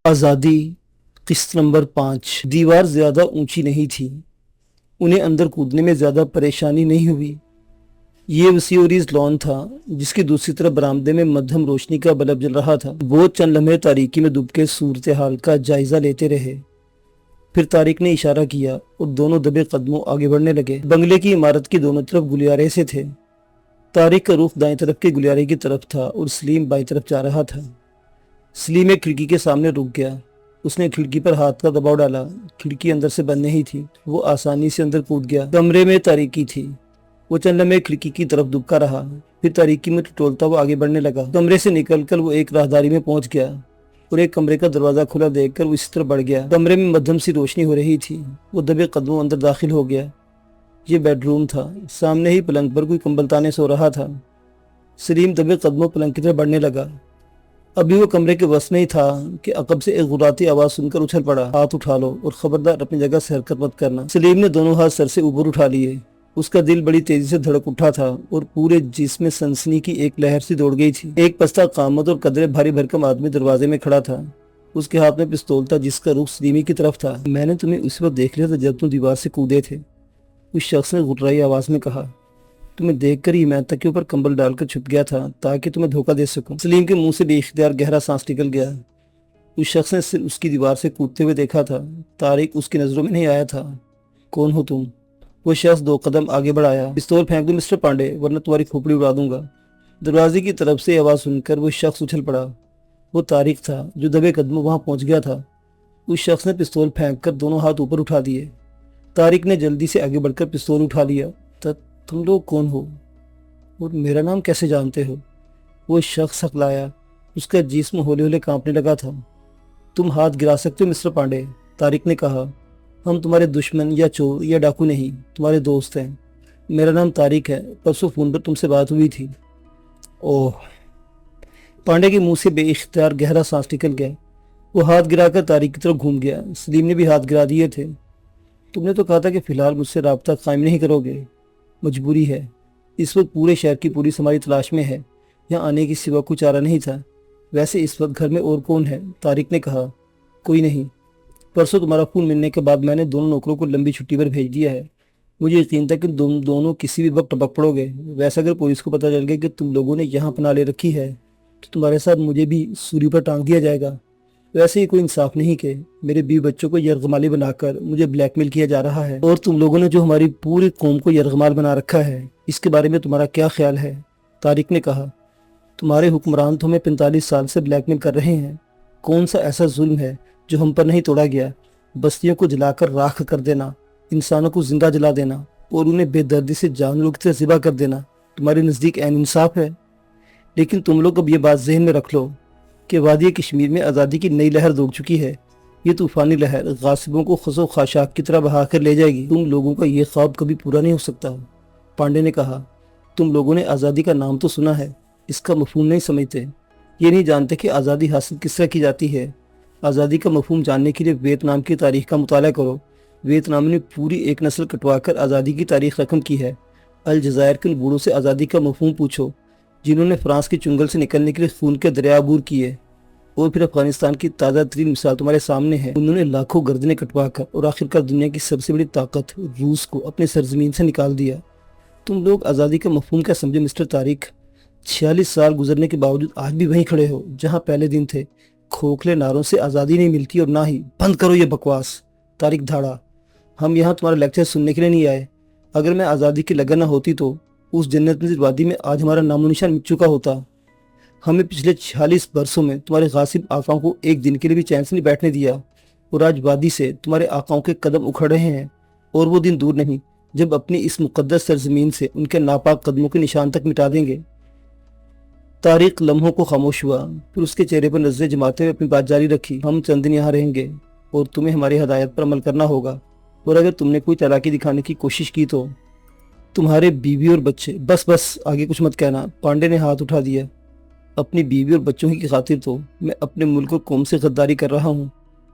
آزادی قسط نمبر 5۔ دیوار زیادہ اونچی نہیں تھی، انہیں اندر کودنے میں زیادہ پریشانی نہیں ہوئی۔ یہ وسیع عریض لان تھا جس کی دوسری طرف برآمدے میں مدھم روشنی کا بلب جل رہا تھا۔ وہ چند لمحے تاریکی میں ڈوب کے صورتحال کا جائزہ لیتے رہے، پھر طارق نے اشارہ کیا اور دونوں دبے قدموں آگے بڑھنے لگے۔ بنگلے کی عمارت کی دونوں طرف گلیارے سے تھے۔ طارق کا رخ دائیں طرف کے گلیارے کی طرف تھا اور سلیم بائیں طرف جا رہا تھا۔ سلیم ایک کھڑکی کے سامنے رک گیا۔ اس نے کھڑکی پر ہاتھ کا دباؤ ڈالا، کھڑکی اندر سے بند نہیں تھی۔ وہ آسانی سے اندر کود گیا۔ کمرے میں تاریکی تھی۔ وہ چند لمحے کھڑکی کی طرف دبکا رہا، پھر تاریکی میں ٹٹولتا وہ آگے بڑھنے لگا۔ کمرے سے نکل کر وہ ایک راہداری میں پہنچ گیا اور ایک کمرے کا دروازہ کھلا دیکھ کر وہ اسی طرف بڑھ گیا۔ کمرے میں مدھم سی روشنی ہو رہی تھی۔ وہ دبے قدموں اندر داخل ہو گیا۔ یہ بیڈ روم تھا۔ سامنے ہی پلنگ پر کوئی کمبل تانے سو رہا تھا۔ سلیم دبے قدموں پلنگ کی طرف بڑھنے لگا۔ ابھی وہ کمرے کے وسط میں ہی تھا کہ عقب سے ایک غراتی آواز سن کر اچھل پڑا۔ ہاتھ اٹھا لو اور خبردار اپنی جگہ سے حرکت مت کرنا۔ سلیم نے دونوں ہاتھ سر سے اوپر اٹھا لیے۔ اس کا دل بڑی تیزی سے دھڑک اٹھا تھا اور پورے جسم میں سنسنی کی ایک لہر سی دوڑ گئی تھی۔ ایک پستہ قامت اور قدرے بھاری بھرکم آدمی دروازے میں کھڑا تھا۔ اس کے ہاتھ میں پستول تھا جس کا رخ سلیمی کی طرف تھا۔ میں نے تمہیں اسی وقت دیکھ لیا تھا جب تم دیوار سے کودے تھے، اس شخص نے غرائی آواز میں کہا۔ تمہیں دیکھ کر ہی میں تکیوں پر کمبل ڈال کر چھپ گیا تھا تاکہ تمہیں دھوکہ دے سکوں۔ سلیم کے منہ سے بے اختیار گہرا سانس نکل گیا۔ اس شخص نے صرف اس کی دیوار سے کودتے ہوئے دیکھا تھا۔ طارق اس کی نظروں میں نہیں آیا تھا۔ کون ہو تم؟ وہ شخص 2 قدم آگے بڑھایا۔ پستول پھینک دو مسٹر پانڈے ورنہ تمہاری کھوپڑی اڑا دوں گا۔ دروازے کی طرف سے آواز سن کر وہ شخص اچھل پڑا۔ وہ طارق تھا جو دبے قدموں وہاں پہنچ گیا تھا۔ اس شخص نے پستول پھینک کر دونوں ہاتھ اوپر اٹھا دیے۔ طارق نے جلدی سے آگے بڑھ کر پستول اٹھا لیا۔ تم لوگ کون ہو اور میرا نام کیسے جانتے ہو؟ وہ شخص ہکلایا۔ اس کا جسم ہولے ہولے کانپنے لگا تھا۔ تم ہاتھ گرا سکتے ہو مسٹر پانڈے، طارق نے کہا۔ ہم تمہارے دشمن یا چور یا ڈاکو نہیں، تمہارے دوست ہیں۔ میرا نام طارق ہے، پرسوں فون پر تم سے بات ہوئی تھی۔ اوہ! پانڈے کے منہ سے بے اختیار گہرا سانس نکل گیا۔ وہ ہاتھ گرا کر طارق کی طرف گھوم گیا۔ سلیم نے بھی ہاتھ گرا دیے تھے۔ تم نے تو کہا تھا کہ فی الحال مجھ سے رابطہ قائم نہیں کرو گے۔ مجبوری ہے، اس وقت پورے شہر کی پولیس ہماری تلاش میں ہے، یہاں آنے کی سوا کوئی چارہ نہیں تھا۔ ویسے اس وقت گھر میں اور کون ہے؟ طارق نے کہا۔ کوئی نہیں، پرسوں تمہارا فون ملنے کے بعد میں نے دونوں نوکروں کو لمبی چھٹی پر بھیج دیا ہے۔ مجھے یقین تھا کہ تم دونوں کسی بھی وقت ٹپک پڑو گے۔ ویسے اگر پولیس کو پتہ چل گیا کہ تم لوگوں نے یہاں پناہ لے رکھی ہے تو تمہارے ساتھ مجھے بھی سولی پر ٹانگ دیا جائے گا۔ ویسے ہی کوئی انصاف نہیں کہ میرے بیوی بچوں کو یرغمالی بنا کر مجھے بلیک میل کیا جا رہا ہے، اور تم لوگوں نے جو ہماری پوری قوم کو یرغمال بنا رکھا ہے اس کے بارے میں تمہارا کیا خیال ہے؟ طارق نے کہا۔ تمہارے حکمران تو ہمیں 45 سال سے بلیک میل کر رہے ہیں۔ کون سا ایسا ظلم ہے جو ہم پر نہیں توڑا گیا؟ بستیوں کو جلا کر راکھ کر دینا، انسانوں کو زندہ جلا دینا اور انہیں بے دردی سے جانوروں کی طرح ذبح کر دینا تمہارے نزدیک عین انصاف ہے؟ لیکن تم لوگ اب یہ بات ذہن میں رکھ لو کہ وادی کشمیر میں آزادی کی نئی لہر دوڑ چکی ہے۔ یہ طوفانی لہر غاصبوں کو خس و خاشاک کی طرح بہا کر لے جائے گی۔ تم لوگوں کا یہ خواب کبھی پورا نہیں ہو سکتا۔ پانڈے نے کہا۔ تم لوگوں نے آزادی کا نام تو سنا ہے، اس کا مفہوم نہیں سمجھتے۔ یہ نہیں جانتے کہ آزادی حاصل کس طرح کی جاتی ہے۔ آزادی کا مفہوم جاننے کے لیے ویتنام کی تاریخ کا مطالعہ کرو۔ ویتنام نے پوری ایک نسل کٹوا کر آزادی کی تاریخ رقم کی ہے۔ الجزائر کے ان بوڑھوں سے آزادی کا مفہوم پوچھو جنہوں نے فرانس کے چنگل سے نکلنے کے لیے خون کے دریا عبور کیے، اور پھر افغانستان کی تازہ ترین مثال تمہارے سامنے ہے۔ انہوں نے لاکھوں گردنیں کٹوا کر اور آخرکار دنیا کی سب سے بڑی طاقت روس کو اپنے سرزمین سے نکال دیا۔ تم لوگ آزادی کا مفہوم کیا سمجھے مسٹر طارق؟ 46 سال گزرنے کے باوجود آج بھی وہیں کھڑے ہو جہاں پہلے دن تھے۔ کھوکھلے نعروں سے آزادی نہیں ملتی اور نہ ہی بند کرو یہ بکواس، طارق دھاڑا۔ ہم یہاں تمہارا لیکچر سننے کے لیے نہیں آئے۔ اگر میں آزادی کی لگن نہ ہوتی تو اس جنت نظیر وادی میں آج ہمارا نام و نشان مٹ چکا ہوتا۔ ہمیں پچھلے 46 برسوں میں تمہارے غاصب آقاؤں کو ایک دن کے لیے بھی چین سے نہیں بیٹھنے دیا، اور آج وادی سے تمہارے آقاؤں کے قدم اکھڑ رہے ہیں، اور وہ دن دور نہیں جب اپنی اس مقدس سرزمین سے ان کے ناپاک قدموں کے نشان تک مٹا دیں گے۔ طارق لمحوں کو خاموش ہوا، پھر اس کے چہرے پر نظریں جماتے ہوئے اپنی بات جاری رکھی۔ ہم چند دن یہاں رہیں گے اور تمہیں ہماری ہدایت پر عمل کرنا ہوگا، اور اگر تم نے کوئی چالاکی دکھانے کی کوشش کی تو تمہارے بیوی اور بچے… بس آگے کچھ مت کہنا، پانڈے نے ہاتھ اٹھا دیا۔ اپنی بیوی اور بچوں کی خاطر تو میں اپنے ملک اور قوم سے غداری کر رہا ہوں۔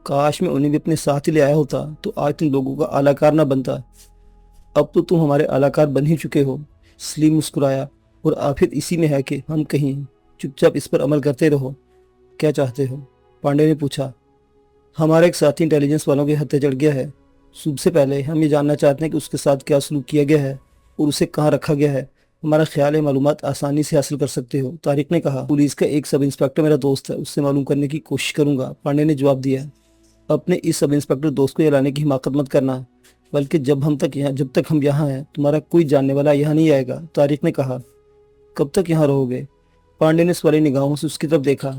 کاش میں انہیں بھی اپنے ساتھ ہی لے آیا ہوتا تو آج تم لوگوں کا اعلی کار نہ بنتا۔ اب تو تم ہمارے اعلی کار بن ہی چکے ہو۔ سلیم مسکرایا۔ اور آخر اسی میں ہے کہ ہم کہیں چپ چاپ اس پر عمل کرتے رہو۔ کیا چاہتے ہو؟ پانڈے نے پوچھا۔ हमारा एक साथी इंटेलिजेंस वालों के हत्या चढ़ गया है। सबसे पहले हम ये जानना चाहते हैं कि उसके साथ क्या सलूक किया गया है और उसे कहाँ रखा गया है। हमारा ख्याल है मालूमात आसानी से हासिल कर सकते हो, तारिक ने कहा। पुलिस का एक सब इंस्पेक्टर मेरा दोस्त है, उससे मालूम करने की कोशिश करूंगा, पांडे ने जवाब दिया। अपने इस सब इंस्पेक्टर दोस्त को ये लाने की हिमाकत मत करना, बल्कि जब तक हम यहाँ हैं तुम्हारा कोई जानने वाला यहाँ नहीं आएगा, तारिक ने कहा। कब तक यहाँ रहोगे? पांडे ने सवाली निगाहों से उसकी तरफ देखा।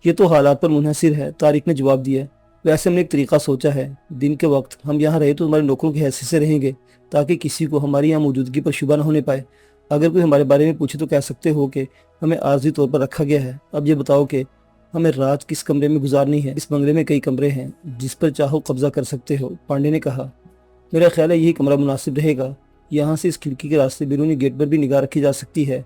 ये तो हालात पर मुनहसिर है, तारिक ने जवाब दिया। वैसे हमने एक तरीका सोचा है, दिन के वक्त हम यहाँ रहे तो तुम्हारे नौकरों की हैसियत से रहेंगे, ताकि किसी को हमारी यहाँ मौजूदगी पर शुबा न होने पाए। अगर कोई हमारे बारे में पूछे तो कह सकते हो कि हमें आर्जी तौर पर रखा गया है। अब ये बताओ कि हमें रात किस कमरे में गुजारनी है? इस बंगले में कई कमरे हैं, जिस पर चाहो कब्जा कर सकते हो, पांडे ने कहा। मेरा ख्याल है यही कमरा मुनासिब रहेगा। यहाँ से इस खिड़की के रास्ते बैरूनी गेट पर भी निगाह रखी जा सकती है।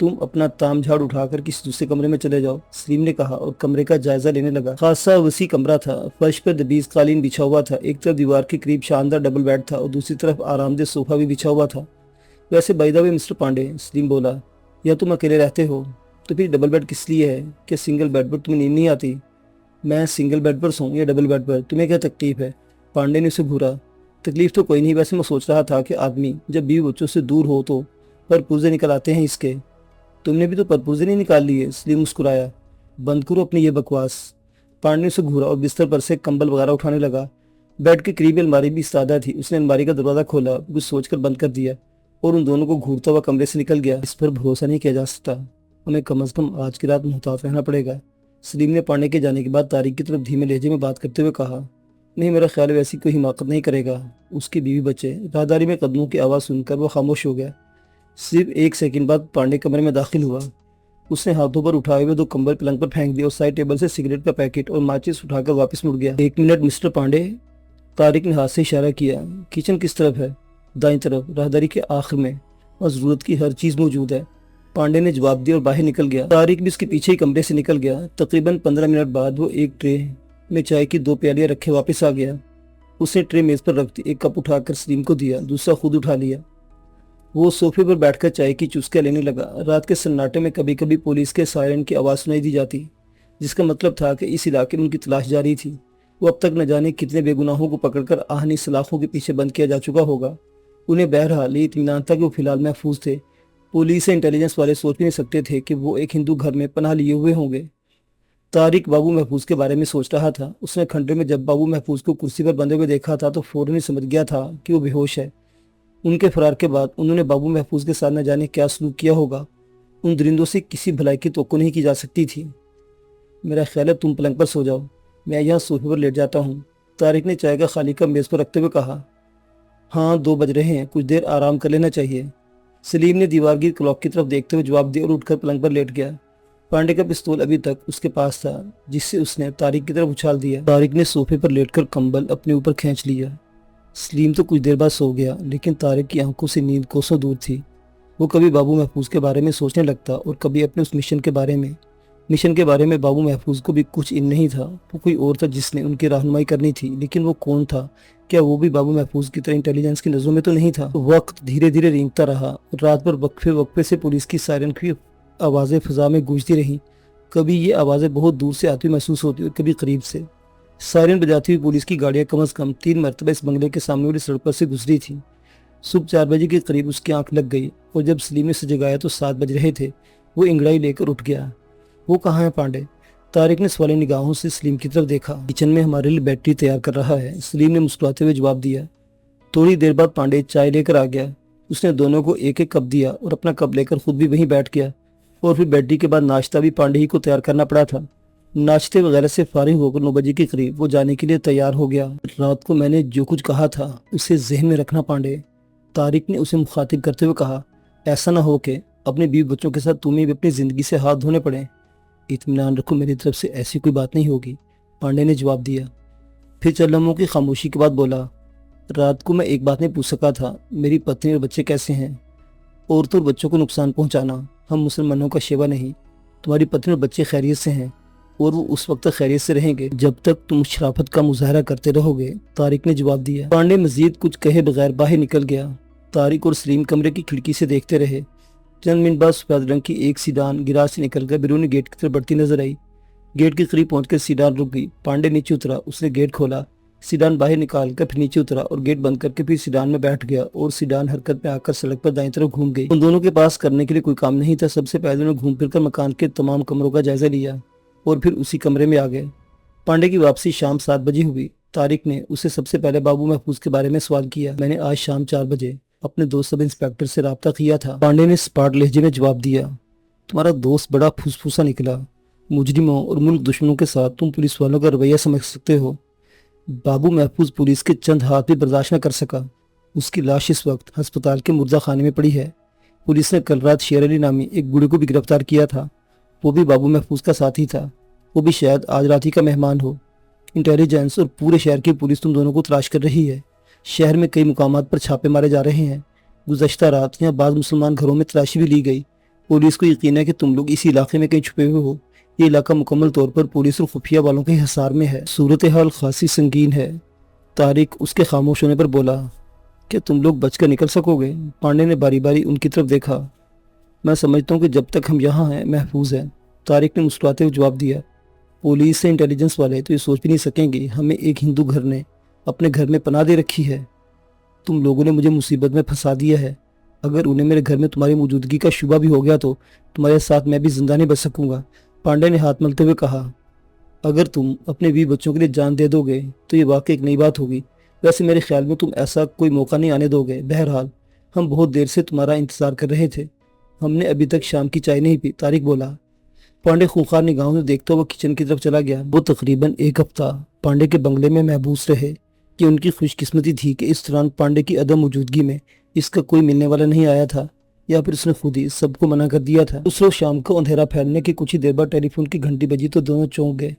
तुम अपना ताम झाड़ उठाकर किसी दूसरे कमरे में चले जाओ, सलीम ने कहा और कमरे का जायजा लेने लगा। खासा वसी कमरा था। फर्श पर दबीज कालीन बिछा हुआ था। एक तरफ दीवार के करीब शानदार डबल बेड था और दूसरी तरफ आरामदेह सोफा भी बिछा हुआ था। वैसे by the way mister Pandey, Salim बोला, या तुम अकेले रहते हो तो फिर डबल बेड किस लिए है? क्या सिंगल बेड पर तुम्हें नींद नहीं आती? मैं सिंगल बेड पर सोऊं या डबल बेड पर, तुम्हें क्या तकलीफ है? पांडे ने उसे घूरा। तकलीफ तो कोई नहीं, वैसे मैं सोच रहा था कि आदमी जब बीवी बच्चों से दूर हो तो परपुर्जे निकल आते हैं इसके। तुमने भी तो परपुर्जे नहीं निकाल लिए, सलीम मुस्कुराया। बंद करो अपनी ये बकवास। पांडे ने उसे घूरा और बिस्तर पर से कंबल वगैरह उठाने लगा। बेड के करीब अलमारी भी सादा थी। उसने अलमारी का दरवाजा खोला, कुछ सोचकर बंद कर दिया और उन दोनों को घूरता हुआ कमरे से निकल गया। इस पर भरोसा नहीं किया जा सकता, हमें कम से कम आज की रात मुहतात रहना पड़ेगा, सलीम ने पांडे के जाने के बाद तारिक की तरफ धीमे लहजे में बात करते हुए कहा। नहीं, मेरा ख्याल है वैसी कोई हिमाकत नहीं करेगा। उसकी बीवी बच्चे। राहदारी में कदमों की आवाज़ सुनकर वो खामोश हो गया। सिर्फ एक सेकंड बाद पांडे कमरे में दाखिल हुआ। उसने हाथों पर उठाए हुए 2 कंबल पलंग पर फेंक दिए और साइड टेबल से सिगरेट का पैकेट और माचिस उठाकर वापस मुड़ गया। 1 मिनट मिस्टर पांडे, तारिक ने हाथ से इशारा किया। किचन किस तरफ है? दाईं तरफ, राहदारी के आखिर में, और जरूरत की हर चीज मौजूद है, पांडे ने जवाब दिया और बाहर निकल गया। तारिक भी उसके पीछे ही कमरे से निकल गया। तकरीबन 15 मिनट बाद वो एक ट्रे में चाय की 2 प्यालियां रखे वापस आ गया। उसने ट्रे मेज पर रख दी, एक कप उठाकर सलीम को दिया, दूसरा खुद उठा लिया। वो सोफे पर बैठकर चाय की चुस्कियां लेने लगा। रात के सन्नाटे में कभी कभी पुलिस के सायरन की आवाज़ सुनाई दी जाती, जिसका मतलब था कि इस इलाके में उनकी तलाश जारी थी। वो अब तक न जाने कितने बेगुनाहों को पकड़कर आहनी सलाखों के पीछे बंद किया जा चुका होगा। उन्हें बहरहाल ये इत्मीनान था कि वो फिलहाल महफूज थे। पुलिस से इंटेलिजेंस वाले सोच भी नहीं सकते थे कि वो एक हिंदू घर में पनाह लिए हुए होंगे। तारिक बाबू महफूज के बारे में सोच रहा था। उसने खंडर में जब बाबू महफूज को कुर्सी पर बंधे हुए देखा था तो फौरन ही समझ गया था कि वो बेहोश है। उनके फरार के बाद उन्होंने बाबू महफूज के साथ न जाने क्या सलूक किया होगा। उन दरिंदों से किसी भलाई की तवक्को नहीं की जा सकती थी। मेरा ख्याल है तुम पलंग पर सो जाओ, मैं यहाँ सोफे पर लेट जाता हूँ, तारिक ने चाय का खाली कप मेज पर रखते हुए कहा। हाँ, 2 बज रहे हैं, कुछ देर आराम कर लेना चाहिए, सलीम ने दीवार की क्लॉक की तरफ देखते हुए जवाब दिया और उठकर पलंग पर लेट गया। पांडे का पिस्तौल अभी तक उसके पास था, जिससे उसने तारिक की तरफ उछाल दिया। तारिक ने सोफे पर लेटकर कंबल अपने ऊपर खींच लिया। सलीम तो कुछ देर बाद सो गया, लेकिन तारिक की आंखों से नींद कोसों दूर थी। वो कभी बाबू महफूज के बारे में सोचने लगता और कभी अपने उस मिशन के बारे में। बाबू महफूज को भी कुछ इन नहीं था, वो कोई और था जिसने उनकी रहनुमाई करनी थी। लेकिन वो कौन था? क्या वो भी बाबू महफूज की तरह इंटेलिजेंस की नजरों में तो नहीं था? वक्त धीरे धीरे रेंगता रहा। रात भर वक्फे वक्फे से पुलिस की सायरन की आवाज़ें फिजा में गूंजती रहीं। कभी ये आवाज़ें बहुत दूर से आती हुई महसूस होती और कभी करीब से। सायरन बजाती हुई पुलिस की गाड़ियां कम से कम 3 मरतबा इस बंगले के सामने वाली सड़क पर से गुजरी थी। सुबह 4 बजे के करीब उसकी आंख लग गई और जब सलीम ने उसे जगाया तो 7 बज रहे थे। वो इंगड़ाई लेकर उठ गया। वो कहाँ है पांडे? तारिक ने सवाली निगाहों से सलीम की तरफ देखा। किचन में हमारे लिए बैटरी तैयार कर रहा है, सलीम ने मुस्कुराते हुए जवाब दिया। थोड़ी देर बाद पांडे चाय लेकर आ गया। उसने दोनों को एक एक कप दिया और अपना कप लेकर खुद भी वहीं बैठ गया। और फिर बैटरी के बाद नाश्ता भी पांडे ही को तैयार करना पड़ा था। नाश्ते वगैरह से फारिग होकर 9 बजे के करीब वो जाने के लिए तैयार हो गया। रात को मैंने जो कुछ कहा था उसे जहन में रखना पांडे, तारिक ने उसे मुखातिब करते हुए कहा। ऐसा ना हो कि अपने बीवी बच्चों के साथ तुम्हें भी अपनी जिंदगी से हाथ धोने पड़े। इत्मीनान रखो, मेरी तरफ से ऐसी कोई बात नहीं होगी, पांडे ने जवाब दिया। फिर चंद लम्हों की खामोशी के बाद बोला। रात को मैं एक बात नहीं पूछ सका था, मेरी पत्नी और बच्चे कैसे हैं? औरतों और बच्चों को नुकसान पहुंचाना हम मुसलमानों का शेवा नहीं। तुम्हारी पत्नी और बच्चे खैरियत से हैं और वो उस वक्त तक खैरियत से रहेंगे जब तक तुम शराफत का मुजाहरा करते रहोगे, तारिक ने जवाब दिया। पांडे मजीद कुछ कहे बगैर बाहर निकल गया। तारिक और सलीम कमरे की खिड़की से देखते रहे। चंद मिनट बाद सफेद रंग की एक सीडान गिराज से निकलकर बैरूनी गेट की तरफ बढ़ती नजर आई। गेट के करीब पहुंचकर सीडान रुक गई। पांडे नीचे उतरा, उसने गेट खोला, सीडान बाहर निकाल कर फिर नीचे उतरा और गेट बंद करके फिर सीडान में बैठ गया और सीडान हरकत में आकर सड़क पर दाईं तरफ घूम गई। उन दोनों के पास करने के लिए कोई काम नहीं था। सबसे पहले उन्होंने घूम फिर कर मकान के तमाम कमरों का जायजा लिया और फिर उसी कमरे में आ गए। पांडे की वापसी शाम 7 बजे हुई। तारिक ने उसे सबसे पहले बाबू महफूज के बारे में सवाल किया। मैंने आज शाम 4 बजे अपने दोस्त सब इंस्पेक्टर से राब्ता किया था, पांडे ने स्पाट लहजे में जवाब दिया। तुम्हारा दोस्त बड़ा फुसफुसा निकला। मुजरिमों और मुल्क दुश्मनों के साथ तुम पुलिस वालों का रवैया समझ सकते हो। बाबू महफूज पुलिस के चंद हाथ भी बर्दाश्त न कर सका। उसकी लाश इस वक्त अस्पताल के मुर्दा खाने में पड़ी है। पुलिस ने कल रात शेर अली नामी एक बूढ़े को भी गिरफ्तार किया था। वो भी बाबू महफूज का साथी था। वो भी शायद आज रात ही का मेहमान हो। इंटेलिजेंस और पूरे शहर की पुलिस तुम दोनों को तलाश कर रही है। शहर में कई मुकामात पर छापे मारे जा रहे हैं। गुज़श्ता रात यहाँ बाज़ मुसलमान घरों में तलाशी भी ली गई। पुलिस को यकीन है कि तुम लोग इसी इलाके में कहीं छुपे हुए हो। ये इलाका मुकम्मल तौर पर पुलिस और खुफिया वालों के हिसार में है। सूरत हाल खासी संगीन है। तारिक उसके खामोश होने पर बोला, क्या तुम लोग बचकर निकल सकोगे? पांडे ने बारी बारी उनकी तरफ देखा। मैं समझता हूँ कि जब तक हम यहाँ हैं महफूज हैं, तारिक ने मुस्कुराते हुए जवाब दिया। पुलिस से इंटेलिजेंस वाले तो ये सोच भी नहीं सकेंगे हमें एक हिंदू घर ने अपने घर में पनाह दे रखी है। तुम लोगों ने मुझे मुसीबत में फंसा दिया है। अगर उन्हें मेरे घर में तुम्हारी मौजूदगी का शुबा भी हो गया तो तुम्हारे साथ मैं भी जिंदा नहीं बच सकूंगा। पांडे ने हाथ मलते हुए कहा, अगर तुम अपने 20 बच्चों के लिए जान दे दोगे तो ये वाकई एक नई बात होगी। वैसे मेरे ख्याल में तुम ऐसा कोई मौका नहीं आने दोगे। बहरहाल हम बहुत देर से तुम्हारा इंतजार कर रहे थे। हमने अभी तक शाम की चाय नहीं पी, तारिक बोला। पांडे खूंखार निगाहों से देखता हुआ किचन की तरफ चला गया। वो तकरीबन 1 हफ्ता पांडे के बंगले में महबूस रहे। कि उनकी खुशकिस्मती थी कि इस दौरान पांडे की अदम मौजूदगी में इसका कोई मिलने वाला नहीं आया था, या फिर उसने खुद ही सबको मना कर दिया था। उस रोज शाम को अंधेरा फैलने के कुछ ही देर बाद टेलीफोन की घंटी बजी तो दोनों चौंक गए।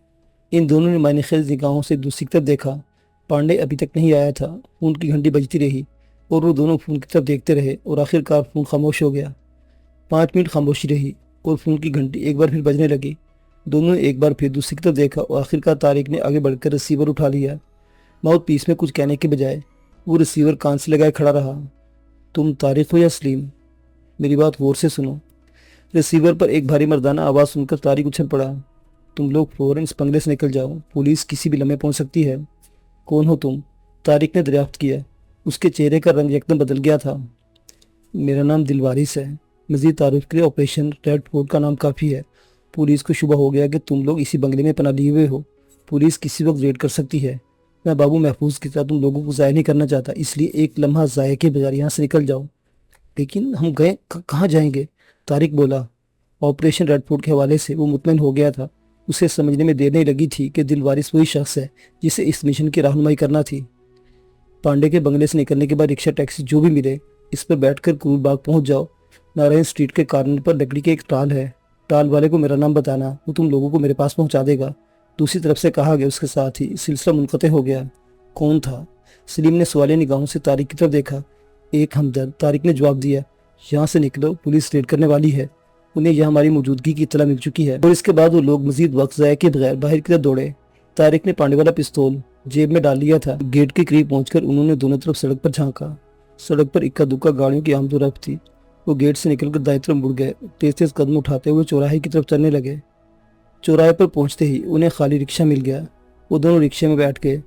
इन दोनों ने मायनेखेज निगाहों से दूसरी तरफ देखा। पांडे अभी तक नहीं आया था। फोन की घंटी बजती रही और वो दोनों फोन की तरफ देखते रहे और आखिरकार फोन खामोश हो गया। 5 मिनट खामोशी रही और फोन की घंटी एक बार फिर बजने लगी। दोनों ने एक बार फिर दूसरी तरफ देखा और आखिरकार तारिक ने आगे बढ़कर रिसीवर उठा लिया। माउथ पीस में कुछ कहने के बजाय वो रिसीवर कान से लगाए खड़ा रहा। तुम तारिक हो या सलीम? मेरी बात गौर से सुनो। रिसीवर पर एक भारी मर्दाना आवाज़ सुनकर तारिक उछल पड़ा। तुम लोग फौरन इस बंगले से निकल जाओ, पुलिस किसी भी लम्हे पहुंच सकती है। कौन हो तुम? तारिक ने दरियाफ्त किया। उसके चेहरे का रंग एकदम बदल गया था। मेरा नाम दिलवारिस है। मजीद तारुफ के लिए ऑपरेशन रेड फोर्ट का नाम काफ़ी है। पुलिस को शुबा हो गया कि तुम लोग इसी बंगले में पनाह लिए हुए हो। पुलिस किसी वक्त रेड कर सकती है। मैं बाबू महफूज की तरह तुम लोगों को ज़ाया नहीं करना चाहता, इसलिए एक लम्हा ज़ाया के बजाय यहाँ से निकल जाओ। लेकिन हम गए कहाँ जाएंगे? तारिक बोला। ऑपरेशन रेड फोर्ट के हवाले से वो मुतमईन हो गया था। उसे समझने में देर नहीं लगी थी कि दिलवारिस वही शख्स है जिसे इस मिशन की रहनुमाई करना थी। पांडे के बंगले से निकलने के बाद रिक्शा टैक्सी जो भी मिले इस पर बैठकर करूर बाग पहुंच जाओ। नारायण स्ट्रीट के कॉर्नर पर लकड़ी के एक टाल है। टाल वाले को मेरा नाम बताना, वो तुम लोगों को मेरे पास पहुंचा देगा। दूसरी तरफ से कहा गया। उसके साथ ही सिलसिला मुनक़ते हो गया। कौन था? सलीम ने सवालिया निगाहों से तारिक की तरफ देखा। एक हमदर्द, तारिक ने जवाब दिया। यहाँ से निकलो, पुलिस रेड करने वाली है। उन्हें यहाँ हमारी मौजूदगी की इत्तला मिल चुकी है। और इसके बाद वो लोग मजीद वक्त ज़ाया के बगैर बाहर की तरफ दौड़े। तारिक ने पांडे वाला पिस्तौल जेब में डाल लिया था। गेट के करीब पहुंचकर उन्होंने दोनों तरफ सड़क पर झांका। सड़क पर इक्का दुक्का गाड़ियों की आमदोरफ्त थी। वो गेट से निकलकर दाईं तरफ मुड़ गए। तेज तेज कदम उठाते हुए चौराहे की तरफ चलने लगे। चौराहे पर पहुंचते ही उन्हें खाली रिक्शा मिल गया। वो दोनों रिक्शे में बैठ गए।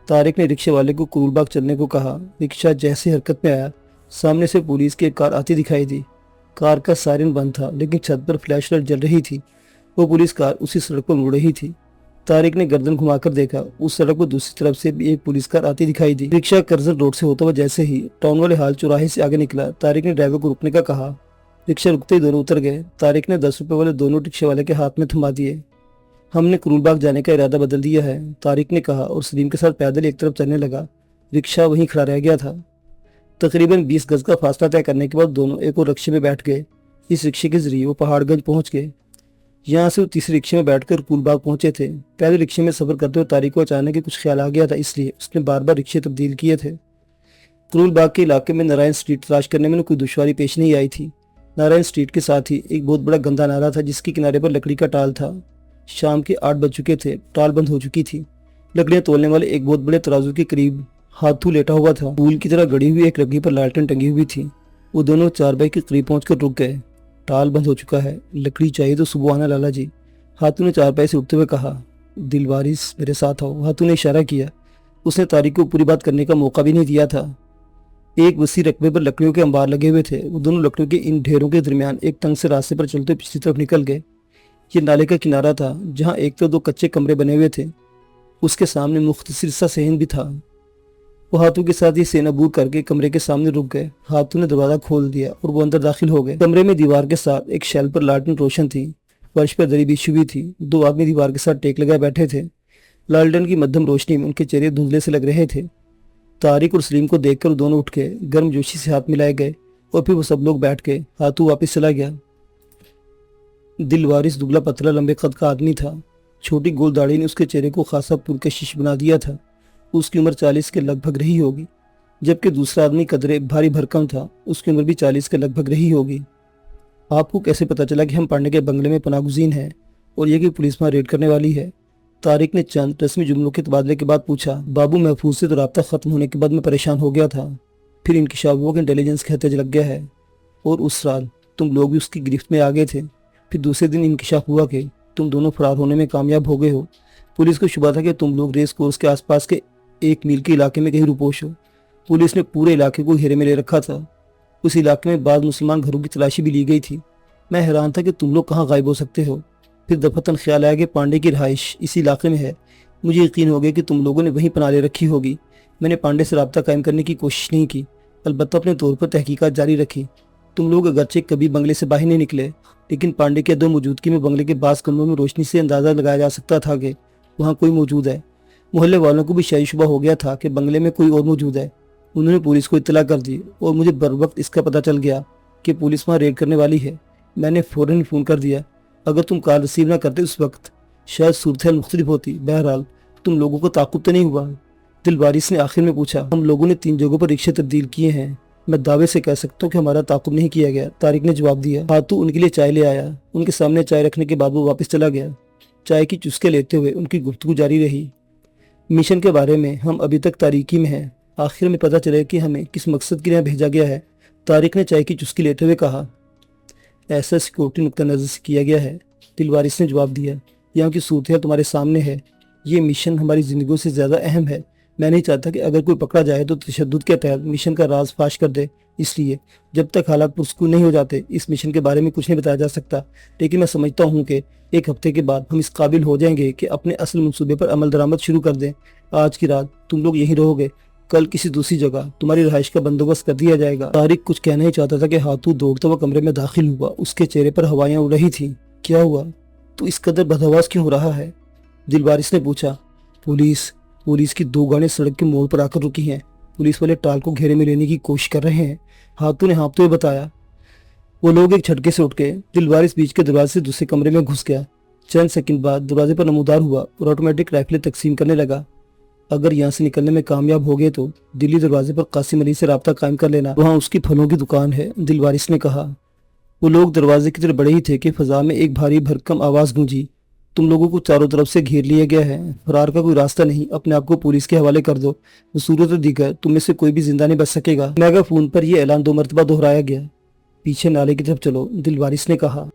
तारिक ने रिक्शे वाले को करूरबाग चलने को कहा। रिक्शा जैसे हरकत में आया, सामने से पुलिस की एक कार आती दिखाई दी। कार का सायरन बंद था, लेकिन छत पर फ्लैश लाइट जल रही थी। वो पुलिस कार उसी सड़क पर मुड़ रही थी। तारिक ने गर्दन घुमाकर देखा। उस सड़क पर दूसरी तरफ से भी एक पुलिस कार आती दिखाई दी। रिक्शा करजन रोड से होता हुआ जैसे ही टाउन वाले हाल चौराहे से आगे निकला, तारिक ने ड्राइवर को रुकने का कहा। रिक्शा रुकते ही दोनों उतर गए। तारिक ने 10 रुपए वाले दोनों रिक्शे वाले के हाथ में थमा दिए। हमने करूरबाग जाने का इरादा बदल दिया है, तारिक ने कहा और सलीम के साथ पैदल एक तरफ चलने लगा। रिक्शा वहीं खड़ा रह गया था। तकरीबन 20 गज का फासला तय करने के बाद दोनों एक और रिक्शे में बैठ गए। इस रिक्शे के जरिए वो पहाड़गंज पहुंच गए। यहाँ से वो तीसरे रिक्शे में बैठकर करूरबाग पहुंचे थे। पहले रिक्शे में सफर करते हुए तारिक को अचानक ही कुछ ख्याल आ गया था, इसलिए उसने बार बार रिक्शे तब्दील किए थे। करूरबाग के इलाके में नारायण स्ट्रीट तलाश करने में कोई दुश्वारी पेश नहीं आई थी। नारायण स्ट्रीट के साथ ही एक बहुत बड़ा गंदा नाला था, जिसके किनारे पर लकड़ी का टाल था। शाम के 8 बज चुके थे। टाल बंद हो चुकी थी। लकड़ियां तोलने वाले एक बहुत बड़े तराजू के करीब हाथू लेटा हुआ था। फूल की तरह गड़ी हुई एक रग्गी पर लालटेन टंगी हुई थी। वो दोनों चारपाई के करीब पहुंचकर रुक गए। टाल बंद हो चुका है। लकड़ी चाहिए तो सुबह आना लाला जी। हाथू ने चारपाई से उठते हुए कहा, दिलवारिस मेरे साथ आओ। हाथू ने इशारा किया। उसने तारिक को पूरी बात करने का मौका भी नहीं दिया था। एक वसी रकबे पर लकड़ियों के अंबार लगे हुए थे। वो दोनों लकड़ियों के इन ढेरों के दरमियान एक तंग से रास्ते पर चलते पिछली तरफ निकल गए। ये नाले का किनारा था जहाँ एक तो दो कच्चे कमरे बने हुए थे, उसके सामने मुख्तसर सा सहन भी था। वो हाथू के साथ ये सहन अबूर करके कमरे के सामने रुक गए। हाथू ने दरवाजा खोल दिया और वो अंदर दाखिल हो गए। कमरे में दीवार के साथ एक शेल्फ पर लालटेन रोशन थी। फर्श पर दरी बिछी हुई थी। दो आदमी दीवार के साथ टेक लगाए बैठे थे। लालटेन की मध्यम रोशनी में उनके चेहरे धुंधले से लग रहे थे। तारिक और सलीम को देखकर दोनों उठ के गर्म जोशी से हाथ मिलाए गए और फिर वो सब लोग बैठ गए। हाथू वापस चला गया। दिलवारिस दुबला पतला लंबे कद का आदमी था। छोटी गोल दाढ़ी ने उसके चेहरे को खासा पुरकशिश बना दिया था। उसकी उम्र 40 के लगभग रही होगी, जबकि दूसरा आदमी कदरे भारी भरकम था। उसकी उम्र भी 40 के लगभग रही होगी। आपको कैसे पता चला कि हम पांडे के बंगले में पनागुज़ीन हैं और यह कि पुलिस वहाँ रेड करने वाली है? तारिक ने चंद रस्मी जुमलों के तबादले के बाद पूछा। बाबू महफूज से तो राब्ता खत्म होने के बाद मैं परेशान हो गया था। फिर इंकशाफ हुआ कि इंटेलिजेंस का हतेज लग गया है और उस रात तुम लोग भी उसकी गिरफ्त में आ गए थे। फिर दूसरे दिन इंकशाफ हुआ कि तुम दोनों फरार होने में कामयाब हो गए हो। पुलिस को शुबा था कि तुम लोग रेस कोर्स के आसपास के 1 मील के इलाके में कहीं रुपोश हो। पुलिस ने पूरे इलाके को घेरे में ले रखा था। उस इलाके में बाद मुसलमान घरों की तलाशी भी ली गई थी। मैं हैरान था कि तुम लोग कहाँ गायब हो सकते हो। फिर दफतन ख्याल आया कि पांडे की रहाइश इसी इलाके में है। मुझे यकीन हो गया कि तुम लोगों ने वहीं पनाह ले रखी होगी। मैंने पांडे से रब्ता कायम करने की कोशिश नहीं की, अलबत्ता अपने तौर पर तहकीकात जारी रखी। तुम लोग अगरचे कभी बंगले से बाहर नहीं निकले, लेकिन पांडे के दो मौजूदगी में बंगले के बास कमरों में रोशनी से अंदाज़ा लगाया जा सकता था कि वहाँ कोई मौजूद है। मोहल्ले वालों को भी शायद शुबा हो गया था कि बंगले में कोई और मौजूद है। उन्होंने पुलिस को इत्तला कर दी और मुझे बर वक्त इसका पता चल गया कि पुलिस वहाँ रेड करने वाली है। मैंने फ़ौरन फ़ोन कर दिया। अगर तुम कॉल रिसीव ना करते उस वक्त शायद सूरत हाल मुख्तलिफ होती। बहरहाल तुम लोगों को ताक़ुब तो नहीं हुआ? दिलवारिस ने आखिर में पूछा। हम लोगों ने 3 जगहों पर रिक्शे तब्दील किए हैं। मैं दावे से कह सकता हूँ कि हमारा ताक़ुब नहीं किया गया, तारिक ने जवाब दिया। हाथू उनके लिए चाय ले आया। उनके सामने चाय रखने के बाद वो वापस चला गया। चाय की चुस्के लेते हुए उनकी गुफ्तगू जारी रही। मिशन के बारे में हम अभी तक तारीकी में हैं। आखिर में पता चले कि हमें किस मकसद के लिए भेजा गया है। तारिक ने चाय की चुस्की लेते हुए कहा। ऐसा सिक्योरिटी नुक्ता नज़र से किया गया है, दिलवारिस ने जवाब दिया। यहाँ की सूरत तुम्हारे सामने है। ये मिशन हमारी ज़िंदगियों से ज़्यादा अहम है। मैं नहीं चाहता कि अगर कोई पकड़ा जाए तो तशद्दुद के तहत मिशन का राज फाश कर दे। इसलिए जब तक हालात पुरस्कून नहीं हो जाते इस मिशन के बारे में कुछ नहीं बताया जा सकता। लेकिन मैं समझता हूँ कि 1 हफ्ते के बाद हम इस काबिल हो जाएंगे कि अपने असल मंसूबे पर अमल दरामद शुरू कर दें। आज की रात तुम लोग यहीं रहोगे, कल किसी दूसरी जगह तुम्हारी रहाइश का बंदोबस्त कर दिया जाएगा। तारिक कुछ कहना ही चाहता था कि हाथू दौड़ता हुआ कमरे में दाखिल हुआ। उसके चेहरे पर हवाएं उड़ रही थी। क्या हुआ? तू इस कदर बदहवास क्यों हो रहा है? दिलवारिस ने पूछा। पुलिस की 2 गाड़ियां सड़क के मोड़ पर आकर रुकी हैं। पुलिस वाले टाल को घेरे में लेने की कोशिश कर रहे हैं, हाथू ने हाँफते हुए बताया। वो लोग एक झटके से उठ गए। दिलवारिस बीच के दरवाजे से दूसरे कमरे में घुस गया। चंद सेकंड बाद दरवाजे पर नमूदार हुआ और ऑटोमेटिक राइफलें तकसीम करने लगा। अगर यहाँ से निकलने में कामयाब हो गए तो दिल्ली दरवाजे पर कासिम अली से राब्ता कायम कर लेना। वहाँ उसकी फलों की दुकान है, दिलवारिस ने कहा। वो लोग दरवाजे की तरफ बढ़े ही थे कि फजा में एक भारी भरकम आवाज़ गूंजी। तुम लोगों को चारों तरफ से घेर लिया गया है। फरार का कोई रास्ता नहीं। अपने आप को पुलिस के हवाले कर दो। सूरत दिगर तुम में से कोई भी जिंदा नहीं बच सकेगा। मेगाफोन पर यह ऐलान 2 मरतबा दोहराया गया। पीछे नाले की तरफ चलो, दिलवारिस ने कहा।